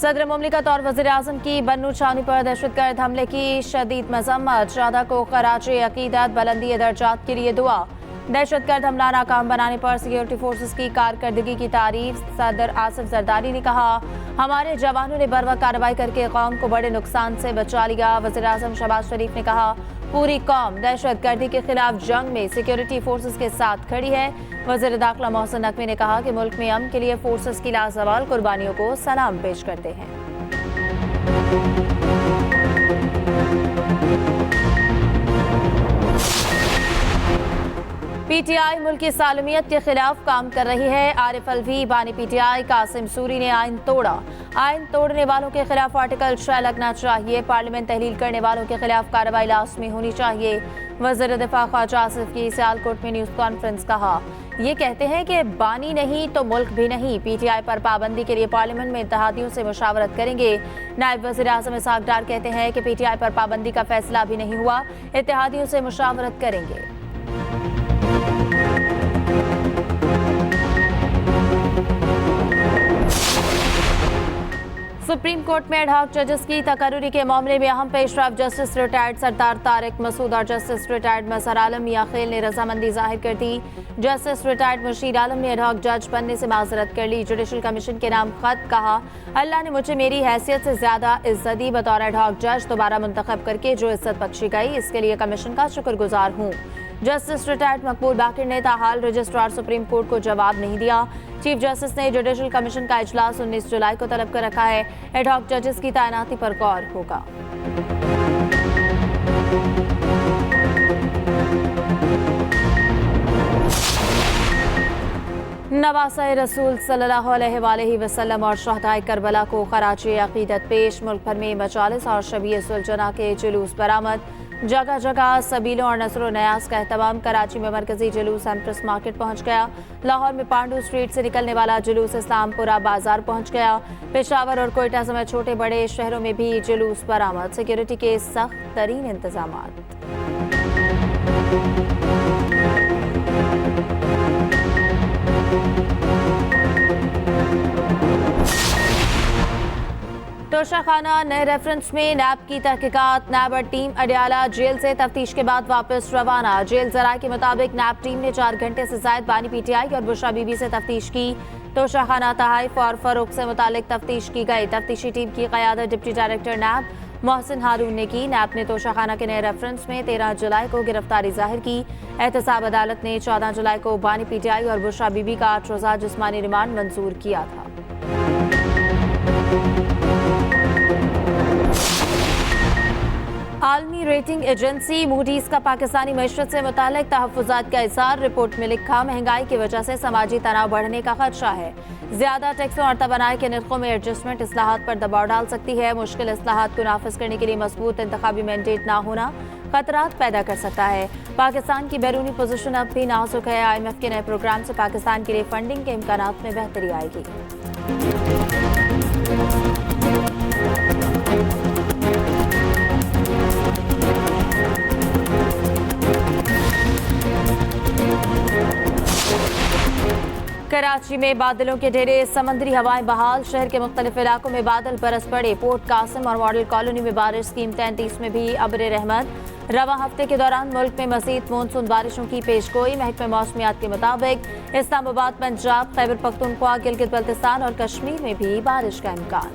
सदर मुमलिकत और वज़ीर आज़म की बन्नू छावनी पर दहशतगर्द हमले की शदीद मजम्मत। शादा को खराजे अकीदत बुलंदी दर्जात के लिए दुआ। दहशतगर्द हमला नाकाम बनाने पर सिक्योरिटी फोर्सेस की कारकर्दगी की तारीफ। सदर आसिफ जरदारी ने कहा, हमारे जवानों ने बर्वक्त कार्रवाई करके कौम को बड़े नुकसान से बचा लिया। वज़ीर आज़म शहबाज शरीफ ने कहा, पूरी कौम दहशतगर्दी के खिलाफ जंग में सिक्योरिटी फोर्सेस के साथ खड़ी है। वज़ीर दाखिला मोहसिन नकवी ने कहा कि मुल्क में अमन के लिए फोर्सेस की लाजवाल कुर्बानियों को सलाम पेश करते हैं। पीटीआई मुल्क की सालमियत के खिलाफ काम कर रही है। आरिफ अलवी बानी पीटीआई कासिम सूरी ने आइन तोड़ा। आइन तोड़ने वालों के खिलाफ आर्टिकल 6 लगना चाहिए। पार्लियामेंट तहलील करने वालों के खिलाफ कार्रवाई लाजमी होनी चाहिए। वज़ीर दिफा ख्वाजा आसिफ की सियालकोट में न्यूज़ कॉन्फ्रेंस। कहा, ये कहते हैं कि बानी नहीं तो मुल्क भी नहीं। पीटीआई पर पाबंदी के लिए पार्लियामेंट में इत्तेहादियों से मुशावरत करेंगे। नायब वज़ीर आज़म इसहाक डार कहते हैं कि पीटीआई पर पाबंदी का फैसला अभी नहीं हुआ, इत्तेहादियों से मुशावरत करेंगे। सुप्रीम कोर्ट में एडहॉक जजेस की तकर्रुरी के मामले में अहम पेशरफ जस्टिस रिटायर्ड सरदार तारिक मसूद और जस्टिस रिटायर्ड मजहर आलम मियां खेल ने रजामंदी जाहिर कर दी। जस्टिस रिटायर्ड मुर्शीद आलम ने एडहॉक जज बनने से माजरत कर ली। जुडिशल कमीशन के नाम खत। कहा, अल्लाह ने मुझे मेरी हैसियत से ज्यादा इज्जत दी। बतौर एडहॉक जज दोबारा मुंतखब करके जो इज्जत बख्शी गई, इसके लिए कमीशन का शुक्रगुजार हूँ। जस्टिस रिटायर्ड मकबूल बाकिर ने ताहाल रजिस्ट्रार सुप्रीम कोर्ट को जवाब नहीं दिया। चीफ जस्टिस ने जुडिशल कमीशन का इजलास 19 जुलाई को तलब कर रखा है। एडहॉक जजेस की तैनाती पर गौर होगा। नवासा रसूल सल्लल्लाहु अलैहि वसल्लम और शहदाए करबला को खराजे अकीदत पेश। मुल्क भर में मजालिस और शबीए सुलझना के जुलूस बरामद। जगह जगह सबीलों और नसरो नयाज का एहतमाम। कराची में मरकजी जुलूस एम्प्रेस मार्केट पहुंच गया। लाहौर में पांडू स्ट्रीट से निकलने वाला जुलूस इस्लामपुरा बाजार पहुंच गया। पेशावर और कोयटा समेत छोटे बड़े शहरों में भी जुलूस बरामद। सिक्योरिटी के सख्त तरीन इंतजामात। तोशाखाना नए रेफरेंस में नैब की तहकीकात। नैब टीम अडियाला जेल से तफ्तीश के बाद वापस रवाना। जेल जराये के मुताबिक नैब टीम ने 4 घंटे से जायद बानी पीटीआई और बुशरा बीबी से तफ्तीश की। तोशाखाना तहाइफ और फरोख्त से मुतालिक तफ्तीश की गई। तफ्तीशी टीम की क़यादत डिप्टी डायरेक्टर नैब मोहसिन हारून ने की। नैब ने तोशाखाना के नए रेफरेंस में 13 जुलाई को गिरफ्तारी जाहिर की। एहतसाब अदालत ने 14 जुलाई को बानी पीटीआई और बुशरा बीबी का 8 रोज़ा जिस्मानी रिमांड मंजूर किया था। आलमी रेटिंग एजेंसी मूडीज का पाकिस्तानी मईशत से मुतालिक तहफ़्फ़ुज़ात का इज़हार। रिपोर्ट में लिखा, महंगाई की वजह से समाजी तनाव बढ़ने का खदशा है। ज्यादा टैक्सों और तवानाई के निर्खों में एडजस्टमेंट इस्लाहात पर दबाव डाल सकती है। मुश्किल इस्लाहात को नाफिज करने के लिए मजबूत इंतखाबी मैंडेट ना होना खतरात पैदा कर सकता है। पाकिस्तान की बैरूनी पोजीशन अब भी नाजुक है। IMF के नए प्रोग्राम से पाकिस्तान के लिए फंडिंग के इम्कानात में बेहतरी आएगी। कराची में बादलों के ढेरे, समंदरी हवाएं बहाल। शहर के मुख्तलिफ इलाकों में बादल बरस पड़े। पोर्ट कासिम और मॉडल कॉलोनी में बारिश। स्कीम 33 में भी अब्र रहमत। रवा हफ्ते के दौरान मुल्क में मज़ीद मानसून बारिशों की पेशगोई। महकमे मौसमियात के मुताबिक इस्लामाबाद, पंजाब, खैबर पख्तूनख्वा, गिलगित बल्तिस्तान और कश्मीर में भी बारिश का इम्कान।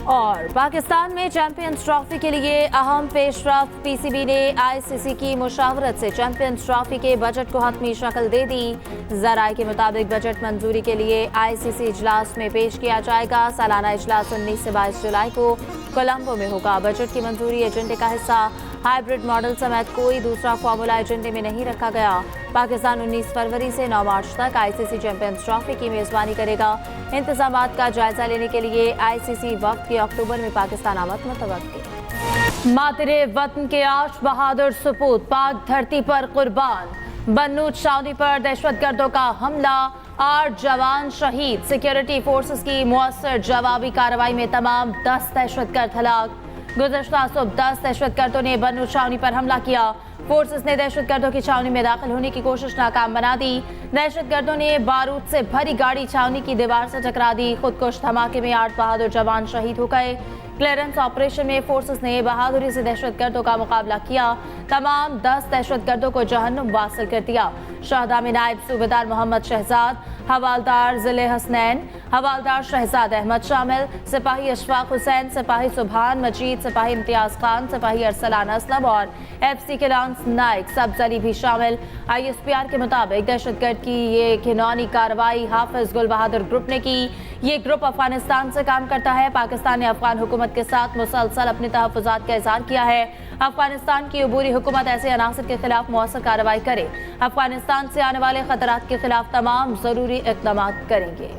और पाकिस्तान में चैंपियंस ट्रॉफी के लिए अहम पेशरफ। पीसीबी ने ICC की मुशावरत से चैंपियंस ट्रॉफी के बजट को हतमी शक्ल दे दी। ज़राए के मुताबिक बजट मंजूरी के लिए ICC इजलास में पेश किया जाएगा। सालाना इजलास 19 से 22 जुलाई को कोलंबो में होगा। बजट की मंजूरी एजेंडे का हिस्सा हाइब्रिड मॉडल समेत कोई दूसरा फार्मूला एजेंडे में नहीं रखा गया। पाकिस्तान 19 फरवरी से 9 मार्च तक ICC चैंपियंस ट्रॉफी की मेजबानी करेगा। इंतजामात का जायजा लेने के लिए ICC वक्त की अक्टूबर में पाकिस्तान आमद मुतवक्किल। मातरे वतन के 8 बहादुर सपूत पाक धरती पर कुर्बान। बन्नू छावनी पर दहशतगर्दों का हमला, 8 जवान शहीद। सिक्योरिटी फोर्सेस की मुअस्सर जवाबी कार्रवाई में तमाम 10 दहशतगर्द हलाक। गुज़श्ता सुबह 10 दहशतगर्दों ने बन्नू छावनी पर हमला किया। फोर्सेस ने दहशतगर्दों की छावनी में दाखिल होने की कोशिश नाकाम बना दी। दहशतगर्दों ने बारूद से भरी गाड़ी छावनी की दीवार से टकरा दी। खुदकुश धमाके में 8 बहादुर जवान शहीद हो गए। क्लियरेंस ऑपरेशन में फोर्सेस ने बहादुरी से दहशतगर्दों का मुकाबला किया। तमाम 10 दहशतगर्दों को जहन्नुम वासिल कर दिया। शहदा में नायब सूबेदार मोहम्मद शहजाद, हवालदार जिले हसनैन, हवालदार शहजाद अहमद शामिल, सिपाही अशफाक हुसैन, सिपाही सुभान मजीद, सिपाही इम्तियाज खान, सिपाही अरसलान असलम और FC के लांस नाइक सब्ज अली भी शामिल। ISPR के मुताबिक दहशतगर्द की ये घिनौनी कार्रवाई हाफिज गुल बहादुर ग्रुप ने की। ये ग्रुप अफगानिस्तान से काम करता है। पाकिस्तान ने अफगान हुकूमत के साथ मुसलसल अपने तहफ़्फ़ुज़ात का इज़हार किया है। अफगानिस्तान की अबूरी हुकूमत ऐसे अनासर के खिलाफ मौसर कार्रवाई करे। अफगानिस्तान से आने वाले खतरात के खिलाफ तमाम ज़रूरी इक़दाम करेंगे।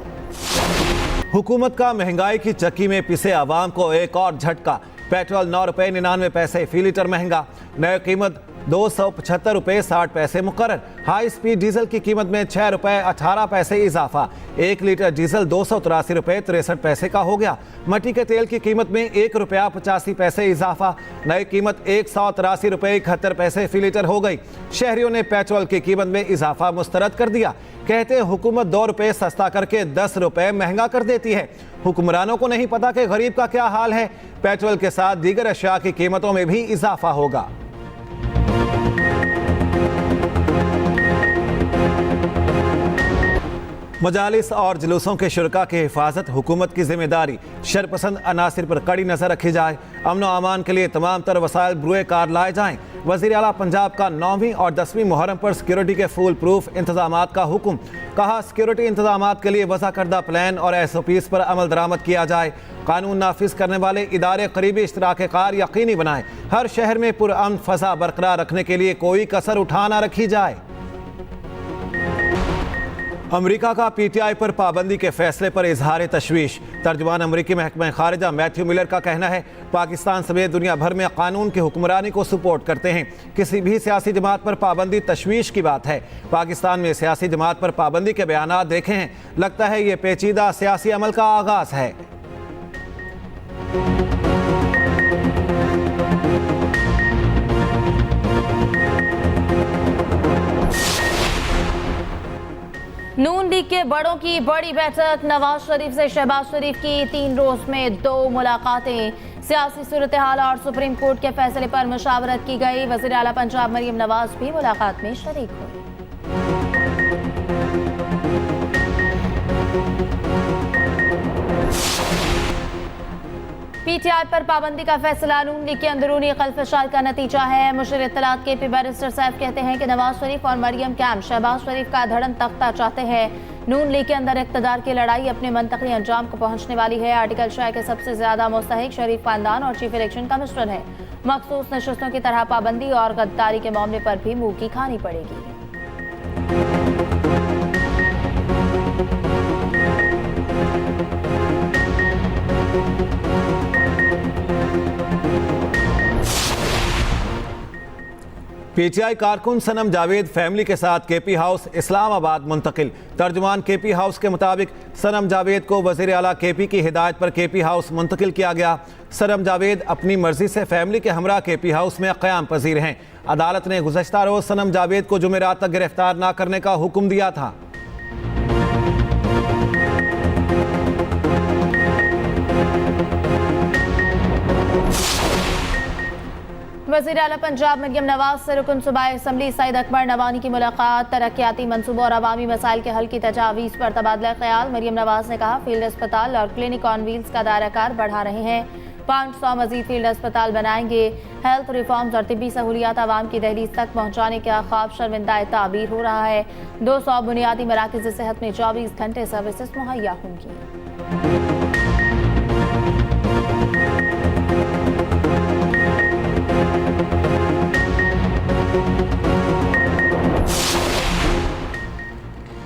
हुकूमत का महंगाई की चक्की में पिसे आवाम को एक और झटका। पेट्रोल 9 रुपये 99 पैसे फी लीटर महंगा। नई कीमत 275 रुपये 60 पैसे मुकर्रर। हाई स्पीड डीजल की कीमत में 6 रुपये 18 पैसे इजाफा। 1 लीटर डीजल 283 रुपये 63 पैसे का हो गया। मट्टी के तेल की कीमत में 1 रुपया 85 पैसे इजाफा। नई कीमत 183 रुपये 71 पैसे फी लीटर हो गई। शहरियों ने पेट्रोल की कीमत में इजाफा मुस्तरद कर दिया। कहते हुकूमत 2 रुपये सस्ता करके 10 रुपये महंगा कर देती है। हुक्मरानों को नहीं पता कि गरीब का क्या हाल है। पेट्रोल के साथ दीगर अशिया की कीमतों में भी इजाफा होगा। मजालिस और जुलूसों के शुरका की हिफाजत हुकूमत की जिम्मेदारी। शरपसंद अनासिर पर कड़ी नजर रखी जाए। अमन व अमान के लिए तमाम तर वसाइल बुरे कार लाए जाएं। वज़ीर आला पंजाब का 9वीं और 10वीं मुहर्रम पर सिक्योरिटी के फुल प्रूफ इंतजामात का हुक्म। कहा सिक्योरिटी इंतजामात के लिए वज़ा करदा प्लान और SOPs पर अमल दरामद किया जाए। कानून नाफिज करने वाले इदारे करीबी इश्तराक कार यकीनी बनाएं। हर शहर में पुरअमन फ़ज़ा बरकरार रखने के लिए कोई कसर उठा ना रखी जाए। अमरीका का PTI पर पाबंदी के फैसले पर इजहार तशवीश। तर्जुमान अमरीकी महकमा खारिजा मैथ्यू मिलर का कहना है पाकिस्तान समेत दुनिया भर में कानून की हुक्मरानी को सपोर्ट करते हैं। किसी भी सियासी जमात पर पाबंदी तशवीश की बात है। पाकिस्तान में सियासी जमात पर पाबंदी के बयानात देखे हैं। लगता है ये पेचीदा सियासी अमल का आगाज है। नून लीग के बड़ों की बड़ी बैठक। नवाज शरीफ से शहबाज शरीफ की 3 रोज में 2 मुलाकातें। सियासी सूरत हाल और सुप्रीम कोर्ट के फैसले पर मुशावरत की गई। वज़ीर आला पंजाब मरियम नवाज भी मुलाकात में शरीक हुई। PTI पर पाबंदी का फैसला नून लीग के अंदरूनी खलफशात का नतीजा है। मुशीर इत्तलात KP बैरिस्टर साहब कहते हैं कि नवाज शरीफ और मरियम कैंप शहबाज शरीफ का धड़न तख्ता चाहते हैं। नून लीग के अंदर इक़्तिदार की लड़ाई अपने मंतकी अंजाम को पहुंचने वाली है। आर्टिकल 6 के सबसे ज्यादा मुस्तहिक शरीफ खानदान और चीफ इलेक्शन कमिश्नर है। मखसूस नशस्तों की तरह पाबंदी और गद्दारी के मामले पर भी मुंह की खानी पड़ेगी। PTI कारकुन सनम जावेद फैमिली के साथ KP हाउस इस्लामाबाद मुंतकिल। तर्जुमान KP हाउस के मुताबिक सनम जावेद को वज़ीर आला KP की हिदायत पर KP हाउस मुंतकिल किया गया। सनम जावेद अपनी मर्जी से फैमिली के हमरा KP हाउस में क़याम पजीर हैं। अदालत ने गुज़श्ता रोज़ सनम जावेद को जुमेरात तक गिरफ्तार न करने का हुक्म दिया था। वज़ीर आला पंजाब मरियम नवाज से रुकन सूबाई असम्बली सईद अकबर नवानी की मुलाकात। तरक्याती मनसूबों और अवामी मसाइल के हल की तजावीज़ पर तबादला ख्याल। मरियम नवाज ने कहा फील्ड अस्पताल और क्लिनिक ऑन व्हील्स का दायराकार बढ़ा रहे हैं। 500 मजीद फील्ड अस्पताल बनाएंगे। हेल्थ रिफॉर्म्स और तिब्बी सहूलियात आवाम की दहलीज तक पहुँचाने का ख्वाब शर्मिंदा ताबीर हो रहा है। 200 बुनियादी मराकज़ सेहत में 24 घंटे सर्विसेज मुहैया होंगी।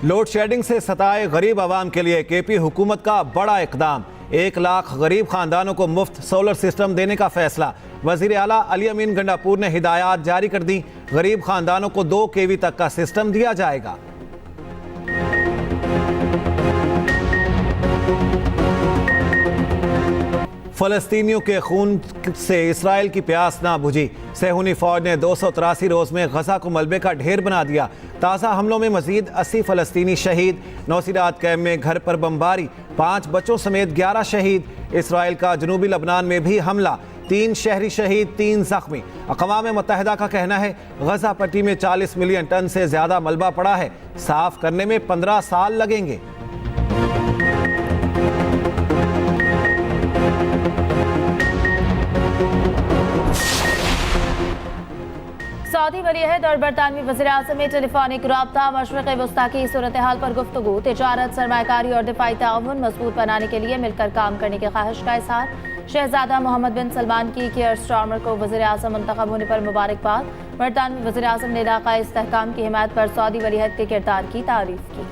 लोड शेडिंग से सताए गरीब आवाम के लिए KP हुकूमत का बड़ा इकदाम। 1 लाख गरीब खानदानों को मुफ्त सोलर सिस्टम देने का फैसला। वज़ीर आला अली अमीन गंडापुर ने हिदायत जारी कर दी। गरीब खानदानों को 2 kV तक का सिस्टम दिया जाएगा। फलस्तीनियों के खून से इसराइल की प्यास ना बुझी। सेहूनी फौज ने 283 रोज में गजा को मलबे का ढेर बना दिया। ताज़ा हमलों में मजीद 80 फलस्तीनी शहीद। नौसीरात कैम्प में घर पर बमबारी, 5 बच्चों समेत 11 शहीद। इसराइल का जनूबी लबनान में भी हमला, 3 शहरी शहीद, 3 जख्मी। अक़वाम मुत्तहिदा का कहना है गजा पट्टी में 40 मिलियन टन से ज्यादा मलबा पड़ा है, साफ करने में 15 साल लगेंगे। सऊदी वलीअहद और बरतानवी वज़ीर-ए-आज़म में टेलीफोनिक राब्ता, मशरिक़ वस्ता की सूरत हाल पर गुफ्तगू, तिजारत, सरमायाकारी और दिफाई ताउन मजबूत बनाने के लिए मिलकर काम करने की ख्वाहिश का इज़हार। शहजादा मोहम्मद बिन सलमान की कियर स्टार्मर को वज़ीर-ए-आज़म मुंतखब होने पर मुबारकबाद। बरतानवी वज़ीर-ए-आज़म ने इलाक़ाई इस्तेहकाम की हिमायत पर सऊदी वलीअहद के किरदार की तारीफ की।